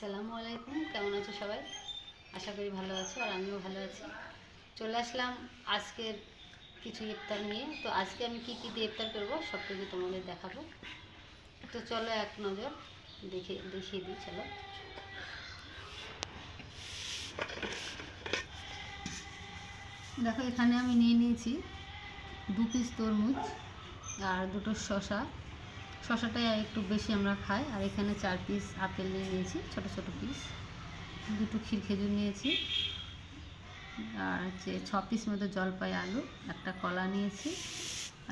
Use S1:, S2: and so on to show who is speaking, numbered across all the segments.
S1: আসসালামু আলাইকুম, কেমন আছো সবাই? আশা করি ভালো আছো আর আমিও ভালো আছি। চলে আসলাম আজকের কিছু ইফতার নিয়ে। তো আজকে আমি কি কি দিয়ে ইফতার করবো সব কিছু তোমাদের দেখাবো। তো চলো এক নজর দেখিয়ে দিই। চলো, দেখো এখানে আমি নিয়ে নিয়েছি 2 পিস তরমুজ আর 2টো শশা। শশাটাই একটু বেশি আমরা খাই। আর এখানে 4 পিস আপেল নিয়ে নিয়েছি, ছোট ছোট পিস। 2টো ক্ষীর খেজুর নিয়েছি। আর হচ্ছে 6 পিস মতো জলপাই আলু, একটা কলা নিয়েছি।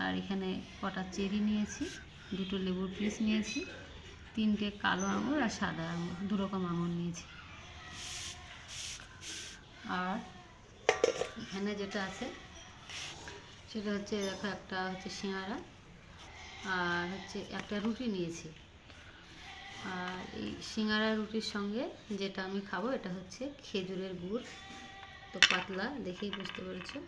S1: আর এখানে কটা চেরি নিয়েছি, 2টো লেবুর পিস নিয়েছি, 3টে কালো আঙুর আর সাদা আঙুর, 2 রকম আঙুর নিয়েছি। আর এখানে যেটা আছে সেটা হচ্ছে দেখো, একটা হচ্ছে সিঙ্গারা আর হচ্ছে একটা রুটি নিয়েছি। আর এই সিঙ্গারা রুটির সঙ্গে যেটা আমি খাবো এটা হচ্ছে খেজুরের গুড়। তো পাতলা দেখেই বুঝতে পেরেছো।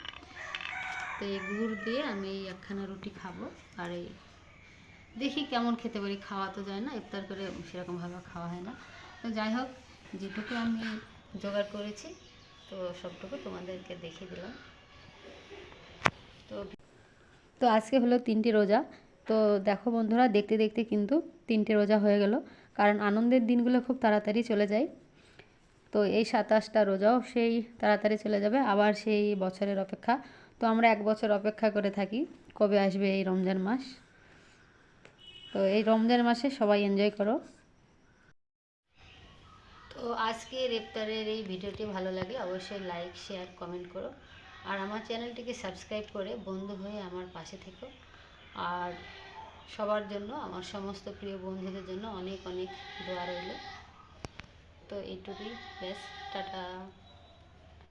S1: তো এই গুড় দিয়ে আমি এই একখানা রুটি খাবো। আর এই দেখি কেমন খেতে পারি। খাওয়া তো যায় না, ইফতার করে সেরকমভাবে খাওয়া হয় না। তো যাই হোক, যেটুকু আমি জোগাড় করেছি তো সবটুকু তোমাদেরকে দেখিয়ে দিলাম। তো তো আজকে হলো 3টে রোজা। তো দেখো বন্ধুরা, দেখতে দেখতে কিন্তু 3টে রোজা হয়ে গেল। কারণ আনন্দের দিনগুলো খুব তাড়াতাড়ি চলে যায়। তো এই 27টা রোজাও সেই তাড়াতাড়ি চলে যাবে, আবার সেই বছরের অপেক্ষা। তো আমরা 1 বছর অপেক্ষা করে থাকি কবে আসবে এই রমজান মাস। তো এই রমজান মাসে সবাই এনজয় করো। তো আজকের ইফতারের এই ভিডিওটি ভালো লাগে অবশ্যই লাইক, শেয়ার, কমেন্ট করো। আর আমার চ্যানেলটিকে সাবস্ক্রাইব করে বন্ধু হয়ে আমার পাশে থেকো। আর সবার জন্য, আমার সমস্ত প্রিয় বন্ধুদের জন্য অনেক অনেক দোয়া রইল। তো এইটুকুই, ব্যাস, টাটা।